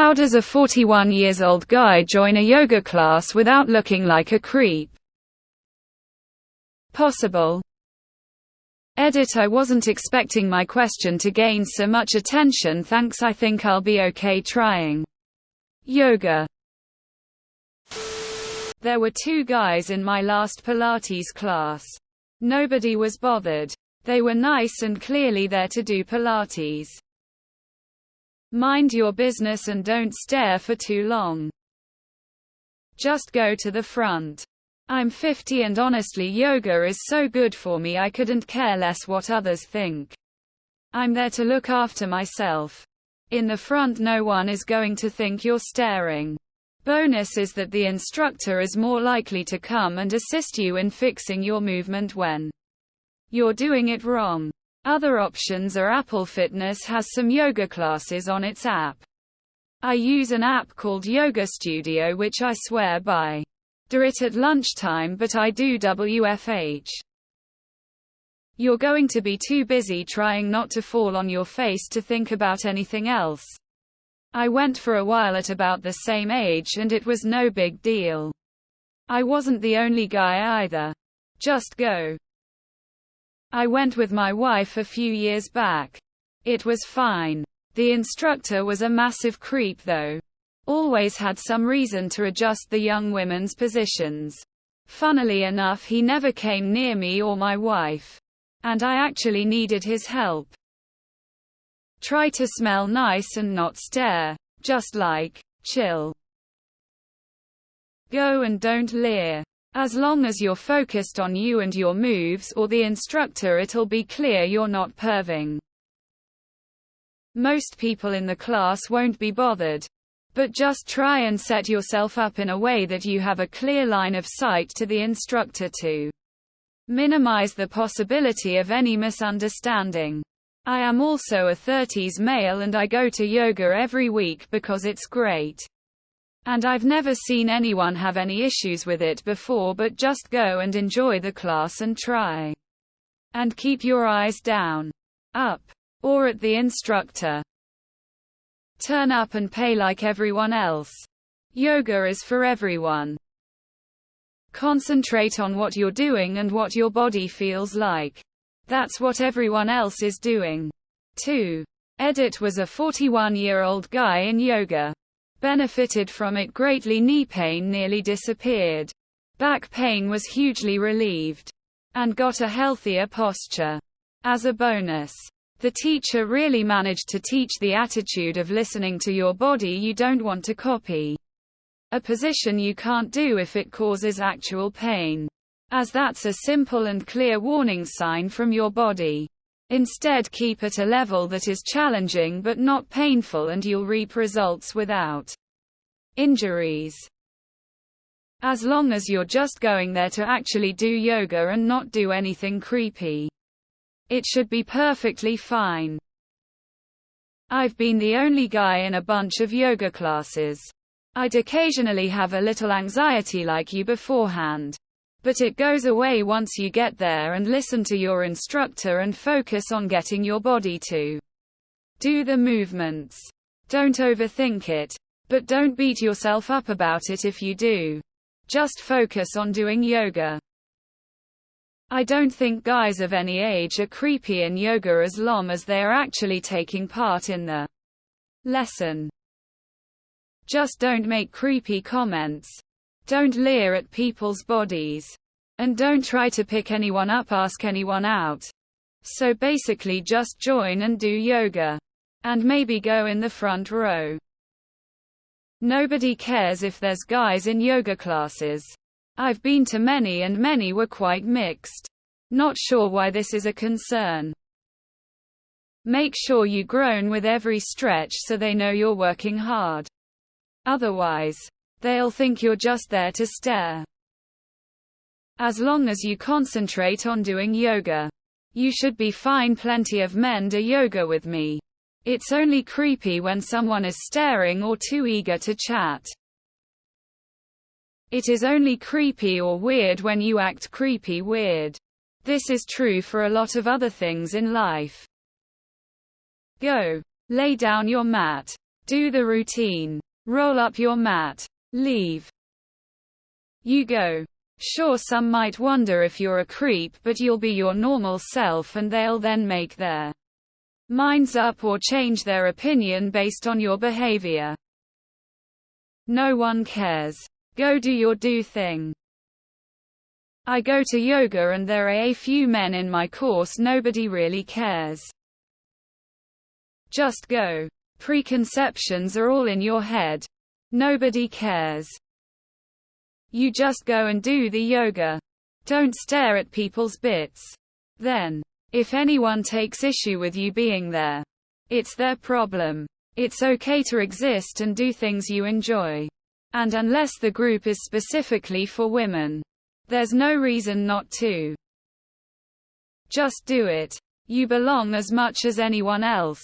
How does a 41-year-old guy join a yoga class without looking like a creep? Possible. Edit: I wasn't expecting my question to gain so much attention, thanks. I think I'll be okay trying. Yoga. There were 2 guys in my last Pilates class. Nobody was bothered. They were nice and clearly there to do Pilates. Mind your business and don't stare for too long. Just go to the front. I'm 50 and honestly yoga is so good for me I couldn't care less what others think. I'm there to look after myself. In the front no one is going to think you're staring. Bonus is that the instructor is more likely to come and assist you in fixing your movement when you're doing it wrong. Other options are Apple Fitness has some yoga classes on its app. I use an app called Yoga Studio which I swear by. Do it at lunchtime, but I do WFH. You're going to be too busy trying not to fall on your face to think about anything else. I went for a while at about the same age and it was no big deal. I wasn't the only guy either. Just go. I went with my wife a few years back. It was fine. The instructor was a massive creep though. Always had some reason to adjust the young women's positions. Funnily enough, he never came near me or my wife. And I actually needed his help. Try to smell nice and not stare. Just chill. Go and don't leer. As long as you're focused on you and your moves or the instructor, it'll be clear you're not perving. Most people in the class won't be bothered. But just try and set yourself up in a way that you have a clear line of sight to the instructor to minimize the possibility of any misunderstanding. I am also a 30s male and I go to yoga every week because it's great. And I've never seen anyone have any issues with it before, but just go and enjoy the class and try. And keep your eyes down, up, or at the instructor. Turn up and pay like everyone else. Yoga is for everyone. Concentrate on what you're doing and what your body feels like. That's what everyone else is doing. 2. Edit was a 41-year-old guy in yoga. Benefited from it greatly. Knee pain nearly disappeared. Back pain was hugely relieved. And got a healthier posture. As a bonus, the teacher really managed to teach the attitude of listening to your body. You don't want to copy a position you can't do if it causes actual pain, as that's a simple and clear warning sign from your body. Instead, keep at a level that is challenging but not painful and you'll reap results without injuries. As long as you're just going there to actually do yoga and not do anything creepy, it should be perfectly fine. I've been the only guy in a bunch of yoga classes. I'd occasionally have a little anxiety like you beforehand. But it goes away once you get there and listen to your instructor and focus on getting your body to do the movements. Don't overthink it. But don't beat yourself up about it if you do. Just focus on doing yoga. I don't think guys of any age are creepy in yoga as long as they are actually taking part in the lesson. Just don't make creepy comments. Don't leer at people's bodies. And don't try to pick anyone up, ask anyone out. So basically just join and do yoga. And maybe go in the front row. Nobody cares if there's guys in yoga classes. I've been to many and many were quite mixed. Not sure why this is a concern. Make sure you groan with every stretch so they know you're working hard. Otherwise, they'll think you're just there to stare. As long as you concentrate on doing yoga, you should be fine. Plenty of men do yoga with me. It's only creepy when someone is staring or too eager to chat. It is only creepy or weird when you act creepy weird. This is true for a lot of other things in life. Go. Lay down your mat. Do the routine. Roll up your mat. Leave. You go. Sure, some might wonder if you're a creep, but you'll be your normal self and they'll then make their minds up or change their opinion based on your behavior. No one cares. Go do your do thing. I go to yoga and there are a few men in my course, nobody really cares. Just go. Preconceptions are all in your head. Nobody cares. You just go and do the yoga. Don't stare at people's bits. Then, if anyone takes issue with you being there, it's their problem. It's okay to exist and do things you enjoy. And unless the group is specifically for women, there's no reason not to. Just do it. You belong as much as anyone else.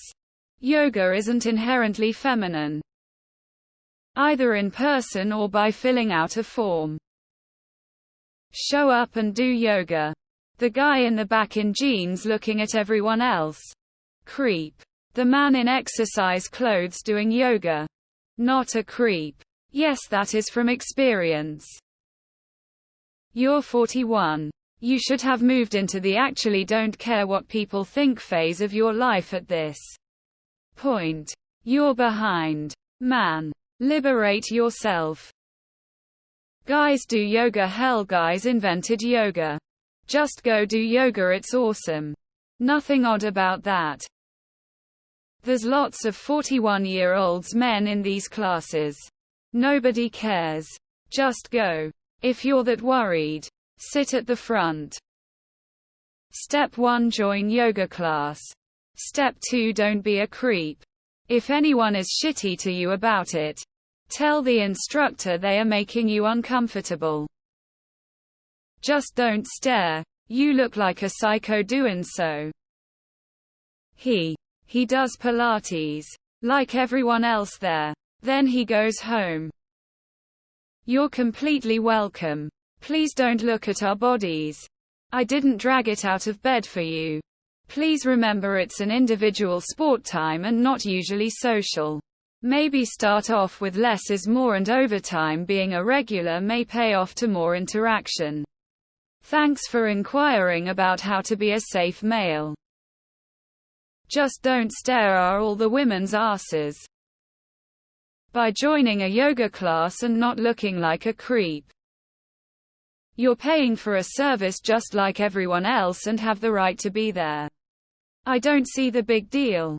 Yoga isn't inherently feminine, either in person or by filling out a form. Show up and do yoga. The guy in the back in jeans looking at everyone else. Creep. The man in exercise clothes doing yoga. Not a creep. Yes, that is from experience. You're 41. You should have moved into the actually don't care what people think phase of your life at this point. You're behind. Man. Liberate yourself. Guys do yoga. Hell, guys invented yoga. Just go do yoga, it's awesome. Nothing odd about that. There's lots of 41-year-olds men in these classes. Nobody cares. Just go. If you're that worried, sit at the front. Step 1, join yoga class. Step 2, don't be a creep. If anyone is shitty to you about it, tell the instructor they are making you uncomfortable. Just don't stare. You look like a psycho doing so. He does Pilates. Like everyone else there. Then he goes home. You're completely welcome. Please don't look at our bodies. I didn't drag it out of bed for you. Please remember it's an individual sport time and not usually social. Maybe start off with less is more and over time being a regular may pay off to more interaction. Thanks for inquiring about how to be a safe male. Just don't stare are all the women's asses. By joining a yoga class and not looking like a creep. You're paying for a service just like everyone else and have the right to be there. I don't see the big deal.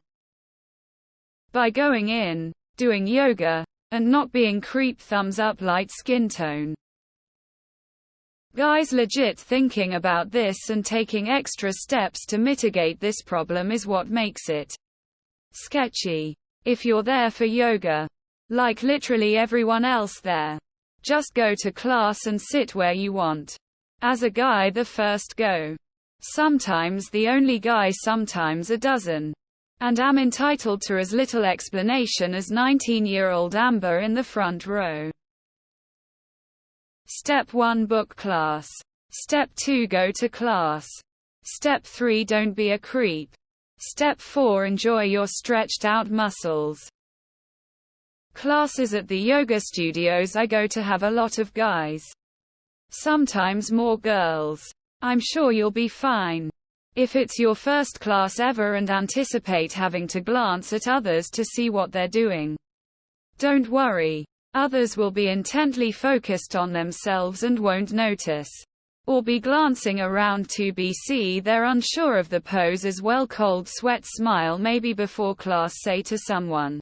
By going in, doing yoga, and not being creep, thumbs up, light skin tone. Guys legit thinking about this and taking extra steps to mitigate this problem is what makes it sketchy. If you're there for yoga, like literally everyone else there, just go to class and sit where you want. As a guy, the first go. Sometimes the only guy, sometimes a dozen. And am entitled to as little explanation as 19-year-old Amber in the front row. Step 1, book class. Step 2, go to class. Step 3, don't be a creep. Step 4, enjoy your stretched out muscles. Classes at the yoga studios I go to have a lot of guys. Sometimes more girls. I'm sure you'll be fine. If it's your first class ever and anticipate having to glance at others to see what they're doing, don't worry. Others will be intently focused on themselves and won't notice. Or be glancing around to see they're unsure of the pose as well. Cold sweat smile maybe before class. Say to someone,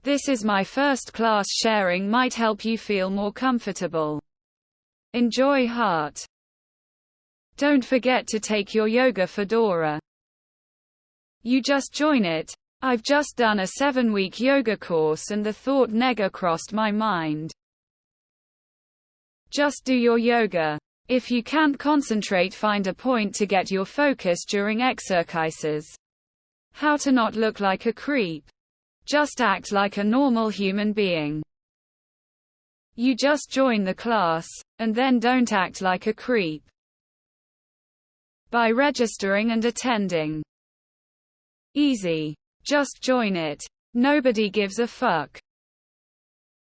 "This is my first class." Sharing might help you feel more comfortable. Enjoy heart. Don't forget to take your yoga fedora. You just join it. I've just done a 7-week yoga course and the thought never crossed my mind. Just do your yoga. If you can't concentrate, find a point to get your focus during exercises. How to not look like a creep. Just act like a normal human being. You just join the class, and then don't act like a creep. By registering and attending. Easy. Just join it. Nobody gives a fuck.